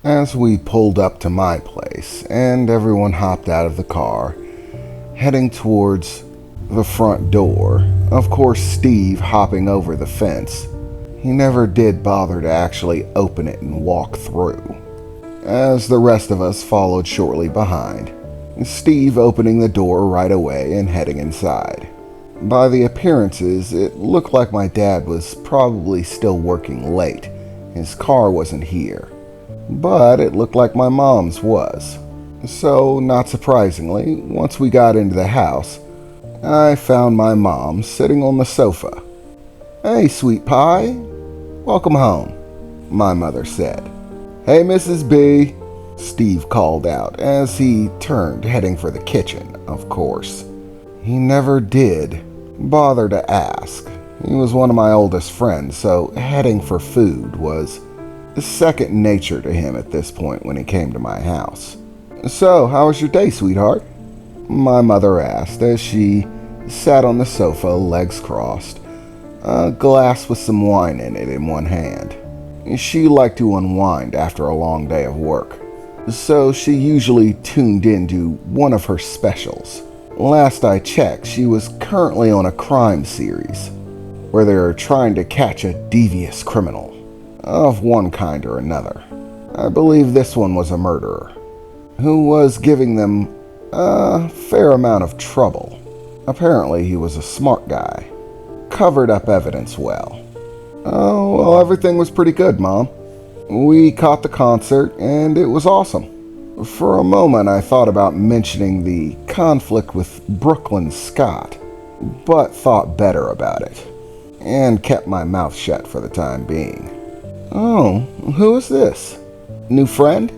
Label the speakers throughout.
Speaker 1: As we pulled up to my place and everyone hopped out of the car, heading towards the front door, of course Steve hopping over the fence, he never did bother to actually open it and walk through, as the rest of us followed shortly behind, Steve opening the door right away and heading inside. By the appearances, it looked like my dad was probably still working late. His car wasn't here, but it looked like my mom's was. So, not surprisingly, once we got into the house, I found my mom sitting on the sofa. "Hey, sweet pie. Welcome home," my mother said. "Hey, Mrs. B," Steve called out as he turned, heading for the kitchen, of course. He never did bother to ask. He was one of my oldest friends, so heading for food was second nature to him at this point when he came to my house. "So, how was your day, sweetheart?" my mother asked as she sat on the sofa, legs crossed, a glass with some wine in it in one hand. She liked to unwind after a long day of work, so she usually tuned into one of her specials. Last I checked, she was currently on a crime series where they're trying to catch a devious criminal of one kind or another. I believe this one was a murderer who was giving them a fair amount of trouble. Apparently he was a smart guy, covered up evidence well. "Oh, well, everything was pretty good, Mom. We caught the concert and it was awesome." For a moment I thought about mentioning the conflict with Brooklyn Scott, but thought better about it, and kept my mouth shut for the time being. "Oh, who is this? New friend?"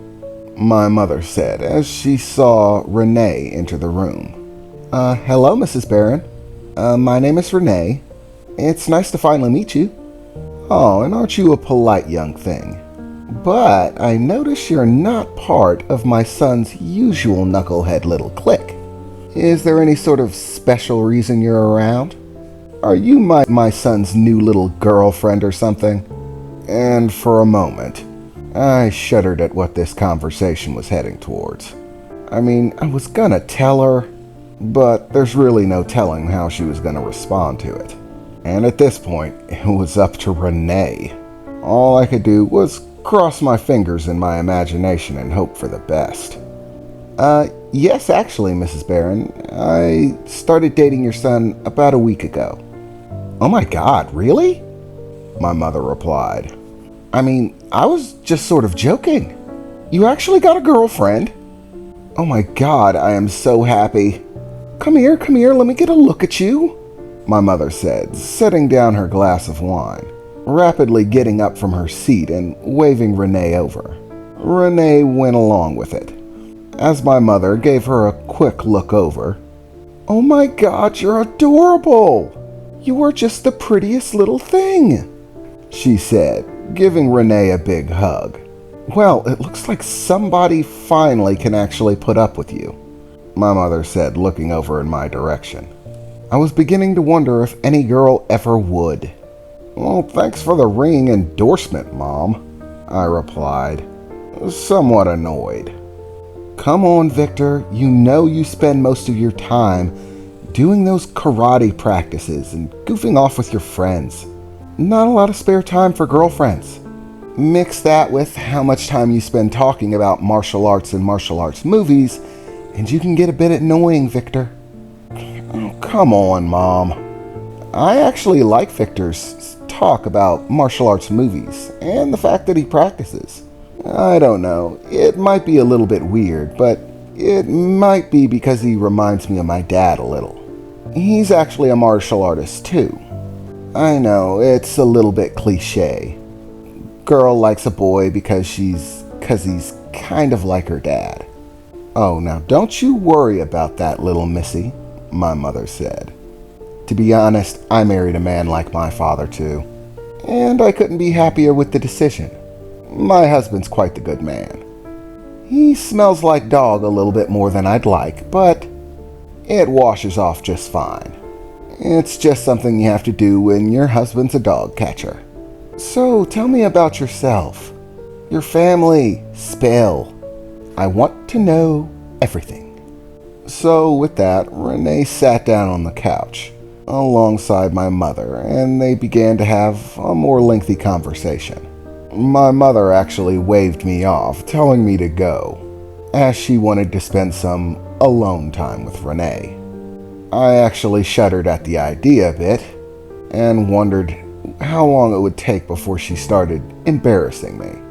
Speaker 1: my mother said as she saw Renee enter the room. Hello, Mrs. Barron. My name is Renee. It's nice to finally meet you." "Oh, and aren't you a polite young thing? But I notice you're not part of my son's usual knucklehead little clique. Is there any sort of special reason you're around? Are you my son's new little girlfriend or something?" And for a moment, I shuddered at what this conversation was heading towards. I mean, I was gonna tell her, but there's really no telling how she was gonna respond to it. And at this point, it was up to Renee. All I could do was cross my fingers in my imagination and hope for the best. Yes, actually, Mrs. Barron. I started dating your son about a week ago." "Oh my God, really?" my mother replied. "I mean, I was just sort of joking. You actually got a girlfriend?" "Oh my God, I am so happy. Come here, let me get a look at you," my mother said, setting down her glass of wine, rapidly getting up from her seat and waving Renee over. Renee went along with it, as my mother gave her a quick look over. "Oh my God, you're adorable! You are just the prettiest little thing," she said, giving Renee a big hug. "Well, it looks like somebody finally can actually put up with you," my mother said, looking over in my direction. "I was beginning to wonder if any girl ever would." "Well, thanks for the ringing endorsement, Mom," I replied, somewhat annoyed. "Come on, Victor, you know you spend most of your time doing those karate practices and goofing off with your friends. Not a lot of spare time for girlfriends. Mix that with how much time you spend talking about martial arts and martial arts movies, and you can get a bit annoying, Victor." "Oh, come on, Mom. I actually like Victor's talk about martial arts movies and the fact that he practices. I don't know, it might be a little bit weird, but it might be because he reminds me of my dad a little. He's actually a martial artist too. I know, it's a little bit cliche. Girl likes a boy because he's kind of like her dad." "Oh, now don't you worry about that, little missy," my mother said. "To be honest, I married a man like my father too, and I couldn't be happier with the decision. My husband's quite the good man. He smells like dog a little bit more than I'd like, but it washes off just fine. It's just something you have to do when your husband's a dog catcher. So tell me about yourself. Your family. Spill. I want to know everything. So with that, Renee sat down on the couch alongside my mother, and they began to have a more lengthy conversation. My mother actually waved me off, telling me to go, as she wanted to spend some alone time with Renee. I actually shuddered at the idea a bit, and wondered how long it would take before she started embarrassing me.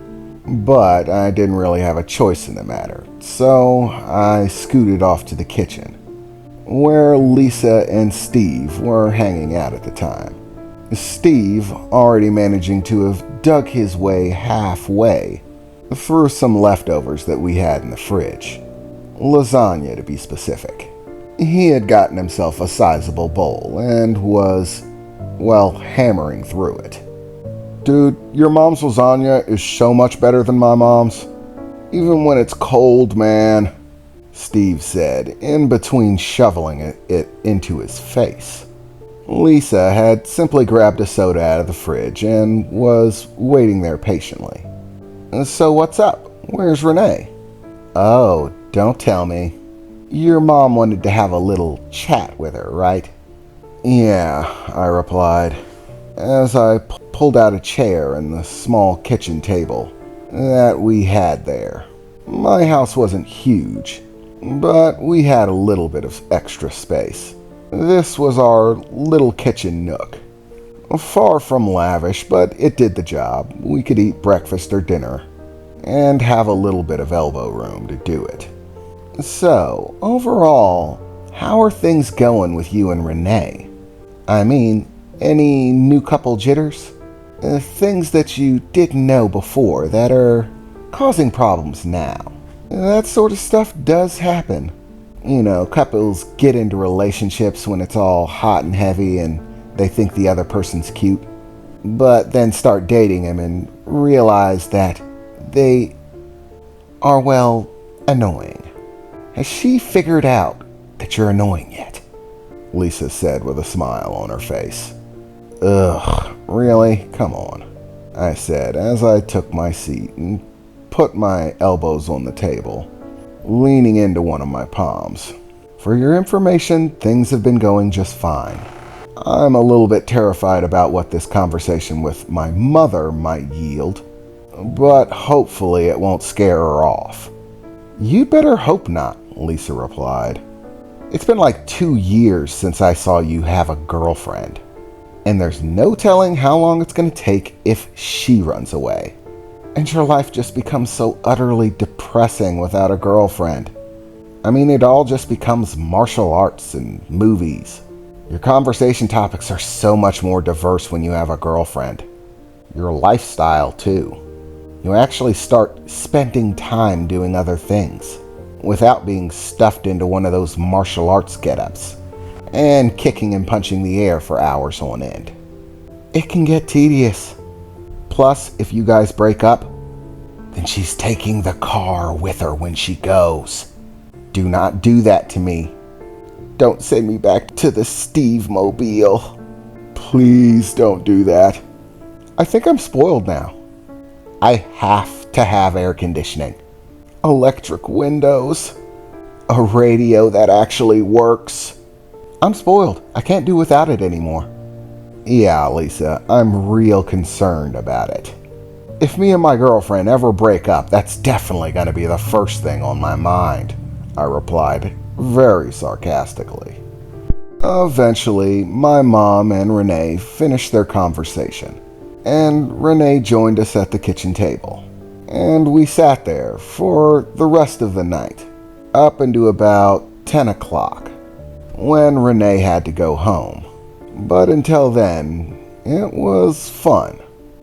Speaker 1: But I didn't really have a choice in the matter, so I scooted off to the kitchen, where Lisa and Steve were hanging out at the time. Steve already managing to have dug his way halfway through some leftovers that we had in the fridge. Lasagna, to be specific. He had gotten himself a sizable bowl and was, well, hammering through it. Dude, your mom's lasagna is so much better than my mom's. Even when it's cold, man, Steve said, in between shoveling it into his face. Lisa had simply grabbed a soda out of the fridge and was waiting there patiently. So what's up? Where's Renee? Oh, don't tell me. Your mom wanted to have a little chat with her, right? Yeah, I replied, as I pulled out a chair and the small kitchen table that we had there. My house wasn't huge, but we had a little bit of extra space. This was our little kitchen nook. Far from lavish, but it did the job. We could eat breakfast or dinner, and have a little bit of elbow room to do it. So, overall, how are things going with you and Renee? I mean, any new couple jitters? Things that you didn't know before that are causing problems now. That sort of stuff does happen. You know, couples get into relationships when it's all hot and heavy and they think the other person's cute, but then start dating him and realize that they are, well, annoying. Has she figured out that you're annoying yet? Lisa said with a smile on her face. Ugh, really? Come on, I said as I took my seat and put my elbows on the table, leaning into one of my palms. For your information, things have been going just fine. I'm a little bit terrified about what this conversation with my mother might yield, but hopefully it won't scare her off. You better hope not, Lisa replied. It's been like 2 years since I saw you have a girlfriend, and there's no telling how long it's going to take if she runs away. And your life just becomes so utterly depressing without a girlfriend. I mean, it all just becomes martial arts and movies. Your conversation topics are so much more diverse when you have a girlfriend. Your lifestyle, too. You actually start spending time doing other things, without being stuffed into one of those martial arts get-ups, and kicking and punching the air for hours on end. It can get tedious. Plus, if you guys break up, then she's taking the car with her when she goes. Do not do that to me. Don't send me back to the Steve Mobile. Please don't do that. I think I'm spoiled now. I have to have air conditioning, electric windows, a radio that actually works. I'm spoiled. I can't do without it anymore. Yeah, Lisa, I'm real concerned about it. If me and my girlfriend ever break up, that's definitely going to be the first thing on my mind, I replied, very sarcastically. Eventually, my mom and Renee finished their conversation, and Renee joined us at the kitchen table, and we sat there for the rest of the night, up into about 10 o'clock, when Renee had to go home. But until then, it was fun.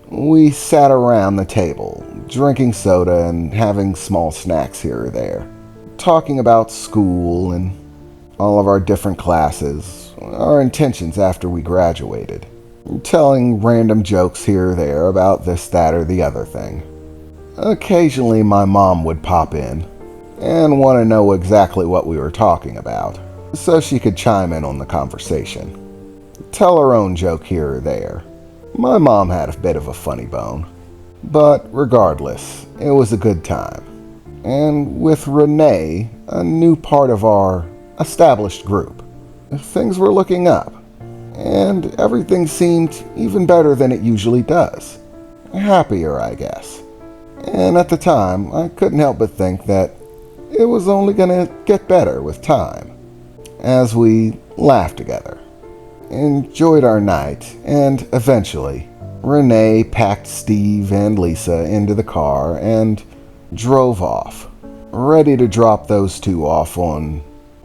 Speaker 1: We sat around the table, drinking soda and having small snacks here or there, talking about school and all of our different classes, our intentions after we graduated, telling random jokes here or there about this, that, or the other thing. Occasionally my mom would pop in and want to know exactly what we were talking about, so she could chime in on the conversation, tell her own joke here or there. My mom had a bit of a funny bone. But regardless, it was a good time. And with Renee, a new part of our established group, things were looking up, and everything seemed even better than it usually does. Happier, I guess. And at the time, I couldn't help but think that it was only gonna get better with time, as we laughed together, enjoyed our night, and eventually, Renee packed Steve and Lisa into the car and drove off, ready to drop those two off on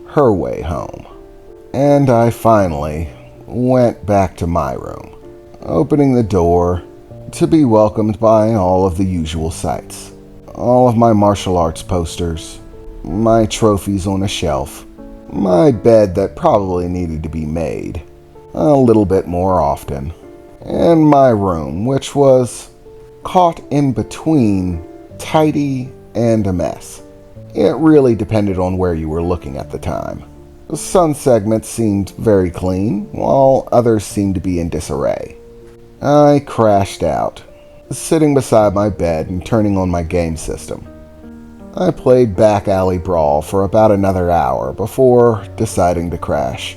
Speaker 1: her way home. And I finally went back to my room, opening the door to be welcomed by all of the usual sights. All of my martial arts posters, my trophies on a shelf, my bed that probably needed to be made a little bit more often, and my room, which was caught in between tidy and a mess. It really depended on where you were looking at the time. Some segments seemed very clean, while others seemed to be in disarray. I crashed out, sitting beside my bed and turning on my game system. I played Back Alley Brawl for about another hour before deciding to crash,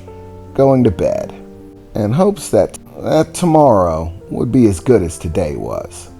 Speaker 1: going to bed, in hopes that tomorrow would be as good as today was.